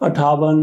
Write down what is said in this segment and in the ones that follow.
58,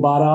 12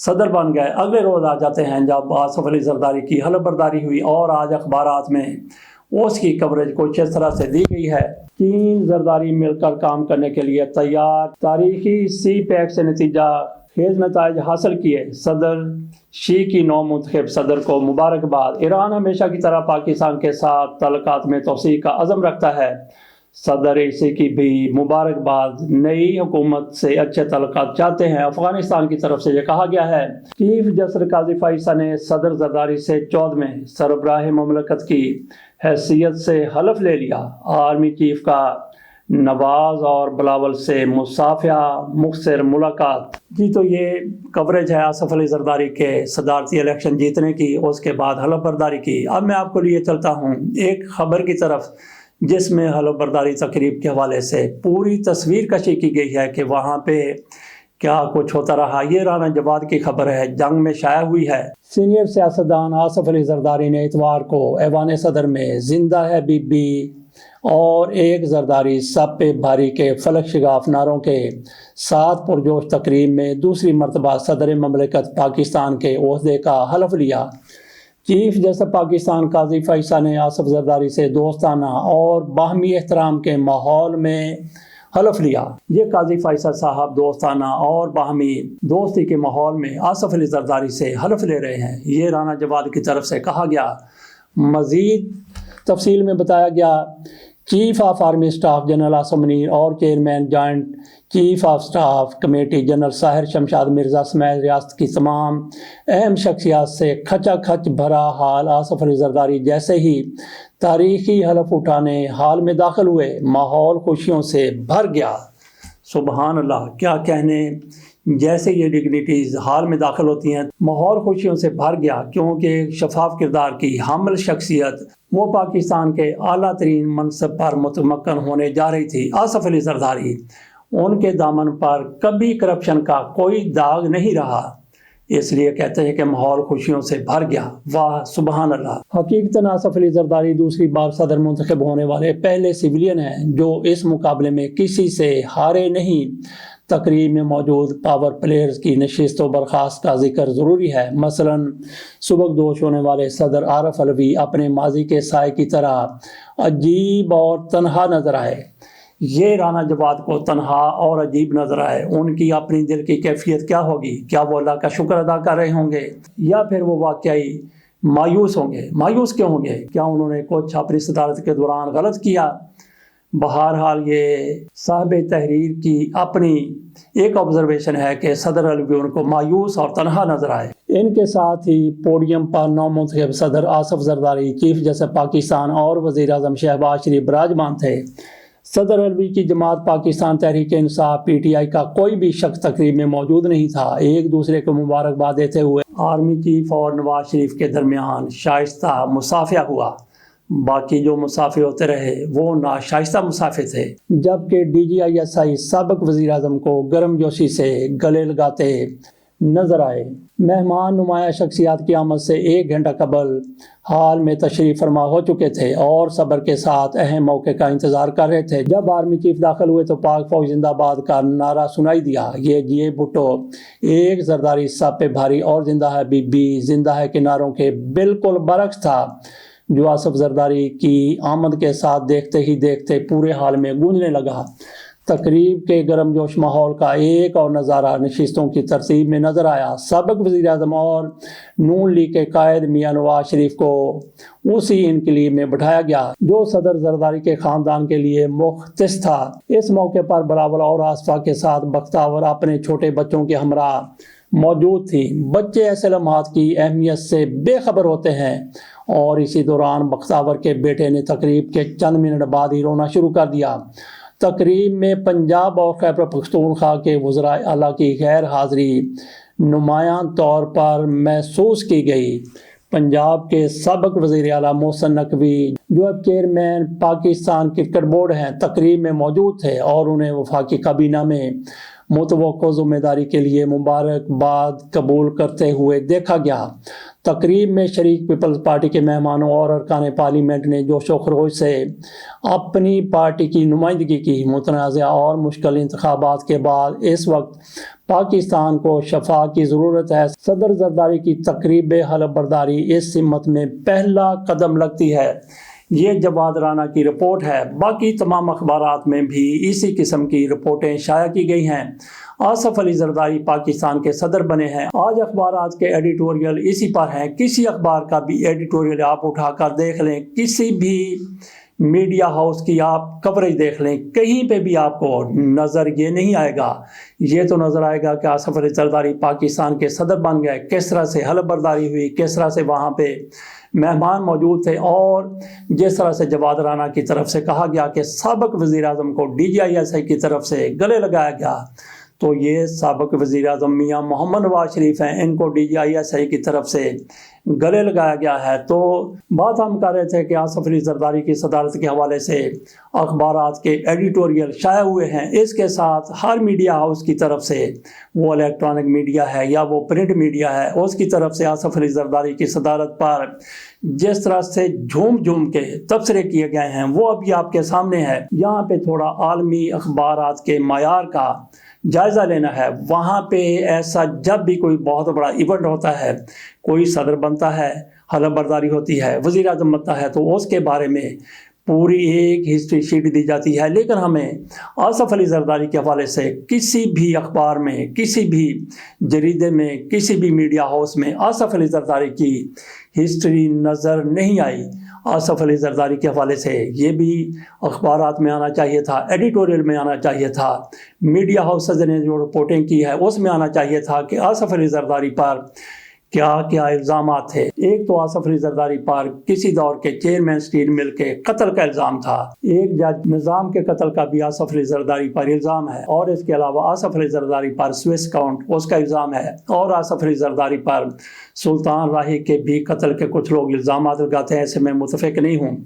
صدر بن گئے۔ اگلے روز آ جاتے ہیں جب آصف علی زرداری کی حلف برداری ہوئی، اور آج اخبارات میں اس کی کوریج کچھ اس طرح سے دی گئی ہے: چین زرداری مل کر کام کرنے کے لیے تیار، تاریخی سی پیک سے نتیجہ خیز نتائج حاصل کیے، صدر شی کی نو منتخب صدر کو مبارکباد، ایران ہمیشہ کی طرح پاکستان کے ساتھ تعلقات میں توسیع کا عزم رکھتا ہے، صدر عیسی کی بھی مبارکباد، نئی حکومت سے اچھے تعلقات چاہتے ہیں۔ افغانستان کی طرف سے یہ کہا گیا ہے: چیف جسٹس قاضی فائسہ نے صدر زرداری سے 14ویں سربراہ مملکت کی حیثیت سے حلف لے لیا، آرمی چیف کا نواز اور بلاول سے مصافحہ مختصر ملاقات۔ جی تو یہ کوریج ہے آصف علی زرداری کے صدارتی الیکشن جیتنے کی، اس کے بعد حلف برداری کی۔ اب میں آپ کو لیے چلتا ہوں ایک خبر کی طرف جس میں حلف برداری تقریب کے حوالے سے پوری تصویر کشی کی گئی ہے کہ وہاں پہ کیا کچھ ہوتا رہا۔ یہ رانا جواد کی خبر ہے، جنگ میں شائع ہوئی ہے۔ سینئر سیاستدان آصف علی زرداری نے اتوار کو ایوان صدر میں زندہ ہے بی بی اور ایک زرداری سب پہ بھاری کے فلک شگاف نعروں کے ساتھ پرجوش تقریب میں دوسری مرتبہ صدر مملکت پاکستان کے عہدے کا حلف لیا۔ چیف جسٹس پاکستان قاضی فائسہ نے آصف زرداری سے دوستانہ اور باہمی احترام کے ماحول میں حلف لیا۔ یہ قاضی فائسہ صاحب دوستانہ اور باہمی دوستی کے ماحول میں آصف علی زرداری سے حلف لے رہے ہیں، یہ رانا جواد کی طرف سے کہا گیا۔ مزید تفصیل میں بتایا گیا: chief of army staff general Asif Munir اور chairman joint chief of staff committee general Sahir Shamshad Mirza سمیت ریاست کی تمام اہم شخصیات سے کھچا کھچ بھرا حال آصف علی زرداری جیسے ہی تاریخی حلف اٹھانے حال میں داخل ہوئے، ماحول خوشیوں سے بھر گیا۔ سبحان اللہ، کیا کہنے، جیسے یہ ڈگنیٹیز حال میں داخل ہوتی ہیں ماحول خوشیوں سے بھر گیا، کیونکہ ایک شفاف کردار کی حامل شخصیت وہ پاکستان کے اعلیٰ ترین منصب پر متمکن ہونے جا رہی تھی۔ آصف علی زرداری، ان کے دامن پر کبھی کرپشن کا کوئی داغ نہیں رہا، اس لیے کہتے ہیں کہ ماحول خوشیوں سے بھر گیا۔ واہ سبحان اللہ۔ حقیقتاً آصف علی زرداری دوسری بار صدر منتخب ہونے والے پہلے سویلین ہیں جو اس مقابلے میں کسی سے ہارے نہیں۔ تقریب میں موجود پاور پلیئرز کی نشست و برخاست کا ذکر ضروری ہے۔ مثلاً سبکدوش ہونے والے صدر عارف علوی اپنے ماضی کے سائے کی طرح عجیب اور تنہا نظر آئے۔ یہ رانا جواد کو تنہا اور عجیب نظر آئے۔ ان کی اپنی دل کی کیفیت کیا ہوگی؟ کیا وہ اللہ کا شکر ادا کر رہے ہوں گے، یا پھر وہ واقعی مایوس ہوں گے؟ مایوس کیوں ہوں گے؟ کیا انہوں نے کچھ اپنی صدارت کے دوران غلط کیا؟ بہرحال یہ صاحب تحریر کی اپنی ایک آبزرویشن ہے کہ صدر علوی ان کو مایوس اور تنہا نظر آئے۔ ان کے ساتھ ہی پوڈیم پر نو منتخب صدر آصف زرداری، چیف جسٹس پاکستان اور وزیر اعظم شہباز شریف براجمان تھے۔ صدر علوی کی جماعت Pakistan Tehreek Insaf P T I کا کوئی بھی شخص تقریب میں موجود نہیں تھا۔ ایک دوسرے کو مبارکباد دیتے ہوئے آرمی چیف اور نواز شریف کے درمیان شائستہ مصافحہ ہوا، باقی جو مصافحے ہوتے رہے وہ ناشائستہ مصافحے تھے۔ جبکہ D G I S I سابق وزیر اعظم کو گرم جوشی سے گلے لگاتے نظر آئے۔ مہمان نمایاں شخصیات کی آمد سے 1 گھنٹہ قبل حال میں تشریف فرما ہو چکے تھے اور صبر کے ساتھ اہم موقع کا انتظار کر رہے تھے۔ جب آرمی چیف داخل ہوئے تو پاک فوج زندہ آباد کا نعرہ سنائی دیا۔ یہ جی اے بھٹو، ایک زرداری سب پہ بھاری اور زندہ ہے بی بی زندہ ہے کے نعروں کے بالکل برعکس تھا، جو آصف زرداری کی آمد کے ساتھ دیکھتے ہی دیکھتے پورے حال میں گونجنے لگا۔ تقریب کے گرم جوش ماحول کا ایک اور نظارہ نشستوں کی ترتیب میں نظر آیا۔ سابق وزیر اعظم اور نون لیگ کے قائد میاں نواز شریف کو اسی انقلیب میں بٹھایا گیا جو صدر زرداری کے خاندان کے لیے مختص تھا۔ اس موقع پر بلاول اور آصفہ کے ساتھ بختاور اپنے چھوٹے بچوں کے ہمراہ موجود تھی۔ بچے ایسے لمحات کی اہمیت سے بے خبر ہوتے ہیں، اور اسی دوران بختاور کے بیٹے نے تقریب کے چند منٹ بعد ہی رونا شروع کر دیا۔ تقریب میں پنجاب اور خیبر پختونخوا کے وزراء اعلیٰ کی غیر حاضری نمایاں طور پر محسوس کی گئی۔ پنجاب کے سابق وزیر اعلیٰ محسن نقوی، جو اب چیئرمین پاکستان کرکٹ بورڈ ہیں، تقریب میں موجود تھے اور انہیں وفاقی کابینہ میں متوقع ذمہ داری کے لیے مبارکباد قبول کرتے ہوئے دیکھا گیا۔ تقریب میں شریک پیپلز پارٹی کے مہمانوں اور ارکان پارلیمنٹ نے جوش و خروش سے اپنی پارٹی کی نمائندگی کی۔ متنازع اور مشکل انتخابات کے بعد اس وقت پاکستان کو شفا کی ضرورت ہے۔ صدر زرداری کی تقریب حلف برداری اس سمت میں پہلا قدم لگتی ہے۔ یہ جواد رانا کی رپورٹ ہے۔ باقی تمام اخبارات میں بھی اسی قسم کی رپورٹیں شائع کی گئی ہیں۔ آصف علی زرداری پاکستان کے صدر بنے ہیں۔ آج اخبارات کے ایڈیٹوریل اسی پر ہیں۔ کسی اخبار کا بھی ایڈیٹوریل آپ اٹھا کر دیکھ لیں، کسی بھی میڈیا ہاؤس کی آپ کوریج دیکھ لیں، کہیں پہ بھی آپ کو نظر یہ نہیں آئے گا۔ یہ تو نظر آئے گا کہ آصف علی زرداری پاکستان کے صدر بن گئے، کس طرح سے حلف برداری ہوئی، کس طرح سے وہاں پہ مہمان موجود تھے، اور جس طرح سے جواد رانا کی طرف سے کہا گیا کہ سابق وزیر اعظم کو DGISI کی طرف سے گلے لگایا گیا، تو یہ سابق وزیر اعظم میاں محمد نواز شریف ہیں، ان کو DGISI کی طرف سے گلے لگایا گیا ہے۔ تو بات ہم کر رہے تھے کہ آصف علی زرداری کی صدارت کے حوالے سے اخبارات کے ایڈیٹوریل شائع ہوئے ہیں۔ اس کے ساتھ ہر میڈیا ہاؤس کی طرف سے، وہ الیکٹرانک میڈیا ہے یا وہ پرنٹ میڈیا ہے، اس کی طرف سے آصف علی زرداری کی صدارت پر جس طرح سے جھوم کے تبصرے کیے گئے ہیں وہ ابھی آپ کے سامنے ہے۔ یہاں پہ تھوڑا عالمی اخبارات کے معیار کا جائزہ لینا ہے۔ وہاں پہ ایسا جب بھی کوئی بہت بڑا ایونٹ ہوتا ہے، کوئی صدر بنتا ہے، حلف برداری ہوتی ہے، وزیر اعظم بنتا ہے، تو اس کے بارے میں پوری ایک ہسٹری شیٹ دی جاتی ہے، لیکن ہمیں آصف علی زرداری کے حوالے سے کسی بھی اخبار میں، کسی بھی جریدے میں، کسی بھی میڈیا ہاؤس میں آصف علی زرداری کی ہسٹری نظر نہیں آئی۔ آصف علی زرداری کے حوالے سے یہ بھی اخبارات میں آنا چاہیے تھا، ایڈیٹوریل میں آنا چاہیے تھا، میڈیا ہاؤسز نے جو رپورٹنگ کی ہے اس میں آنا چاہیے تھا کہ آصف علی زرداری پر کیا کیا الزامات تھے۔ ایک تو آصف علی زرداری پر کسی دور کے چیئرمین اسٹیل مل کے قتل کا الزام تھا، ایک جج نظام کے قتل کا بھی آصف علی زرداری پر الزام ہے، اور اس کے علاوہ آصف علی زرداری پر سوئس اکاؤنٹ اس کا الزام ہے، اور آصف علی زرداری پر سلطان راہی کے بھی قتل کے کچھ لوگ الزامات لگاتے ہیں، ایسے میں متفق نہیں ہوں۔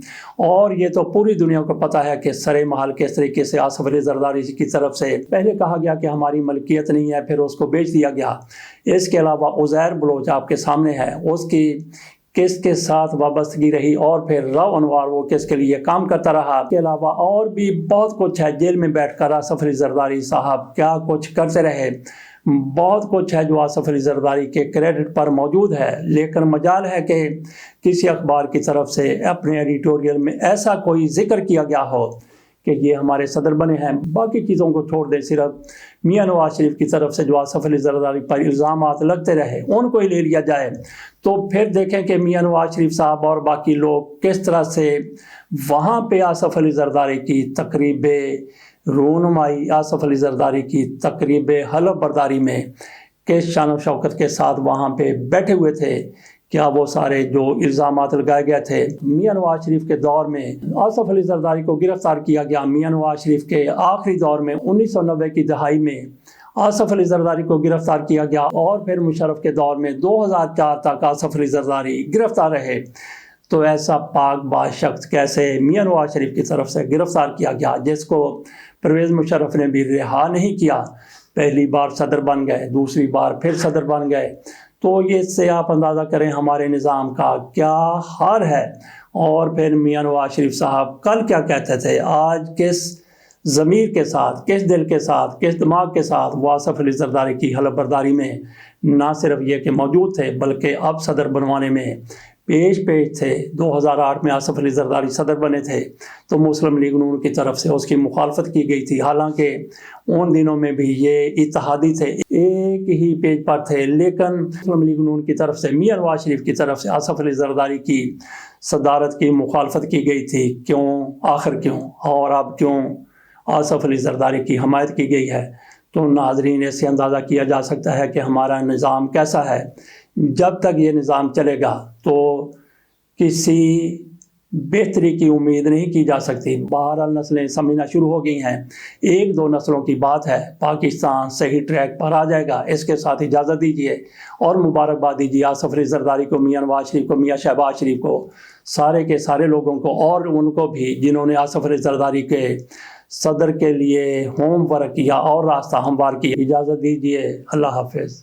اور یہ تو پوری دنیا کو پتہ ہے کہ سرے محل کس طریقے سے آصف علی زرداری کی طرف سے پہلے کہا گیا کہ ہماری ملکیت نہیں ہے، پھر اس کو بیچ دیا گیا۔ اس کے علاوہ عزیر بلوچ آپ کے سامنے ہے، اس کی کس کے ساتھ وابستگی رہی، اور پھر رو انوار وہ کس کے لیے کام کرتا رہا۔ اس کے علاوہ اور بھی بہت کچھ ہے، جیل میں بیٹھ کر آصف علی زرداری صاحب کیا کچھ کرتے رہے، بہت کچھ ہے جو آصف علی زرداری کے کریڈٹ پر موجود ہے، لیکن مجال ہے کہ کسی اخبار کی طرف سے اپنے ایڈیٹوریل میں ایسا کوئی ذکر کیا گیا ہو کہ یہ ہمارے صدر بنے ہیں۔ باقی چیزوں کو چھوڑ دیں، صرف میاں نواز شریف کی طرف سے جو آصف علی زرداری پر الزامات لگتے رہے ان کو ہی لے لیا جائے، تو پھر دیکھیں کہ میاں نواز شریف صاحب اور باقی لوگ کس طرح سے وہاں پہ آصف علی زرداری کی تقریب رونمائی، آصف علی زرداری کی تقریب حلف برداری میں کس شان و شوکت کے ساتھ وہاں پہ بیٹھے ہوئے تھے۔ کیا وہ سارے جو الزامات لگائے گئے تھے میاں نواز شریف کے دور میں آصف علی زرداری کو گرفتار کیا گیا، میاں نواز شریف کے آخری دور میں 1990 کی دہائی میں آصف علی زرداری کو گرفتار کیا گیا، اور پھر مشرف کے دور میں 2004 تک آصف علی زرداری گرفتار رہے، تو ایسا پاک باز شخص کیسے میاں نواز شریف کی طرف سے گرفتار کیا گیا، جس کو پرویز مشرف نے بھی رہا نہیں کیا؟ پہلی بار صدر بن گئے، دوسری بار پھر صدر بن گئے، تو یہ سے آپ اندازہ کریں ہمارے نظام کا کیا حال ہے۔ اور پھر میاں نواز شریف صاحب کل کیا کہتے تھے، آج کس ضمیر کے ساتھ، کس دل کے ساتھ، کس دماغ کے ساتھ وہ آصف علی زرداری کی حلف برداری میں نہ صرف یہ کہ موجود تھے بلکہ اب صدر بنوانے میں پیش تھے۔ 2008 میں آصف علی زرداری صدر بنے تھے تو مسلم لیگ نون کی طرف سے اس کی مخالفت کی گئی تھی، حالانکہ ان دنوں میں بھی یہ اتحادی تھے، ایک ہی پیج پر تھے، لیکن مسلم لیگ نون کی طرف سے میاں نواز شریف کی طرف سے آصف علی زرداری کی صدارت کی مخالفت کی گئی تھی۔ کیوں؟ آخر کیوں؟ اور اب کیوں آصف علی زرداری کی حمایت کی گئی ہے؟ تو ناظرین اس سے اندازہ کیا جا سکتا ہے کہ ہمارا نظام کیسا ہے۔ جب تک یہ نظام چلے گا تو کسی بہتری کی امید نہیں کی جا سکتی۔ بہرحال نسلیں سمجھنا شروع ہو گئی ہیں، ایک دو نسلوں کی بات ہے، پاکستان صحیح ٹریک پر آ جائے گا۔ اس کے ساتھ اجازت دیجیے اور مبارکباد دیجیے آصف علی زرداری کو، میاں نواز شریف کو، میاں شہباز شریف کو، سارے کے سارے لوگوں کو، اور ان کو بھی جنہوں نے آصف علی زرداری کے صدر کے لیے ہوم ورک کیا اور راستہ ہموار کیا۔ اجازت دیجیے، اللہ حافظ۔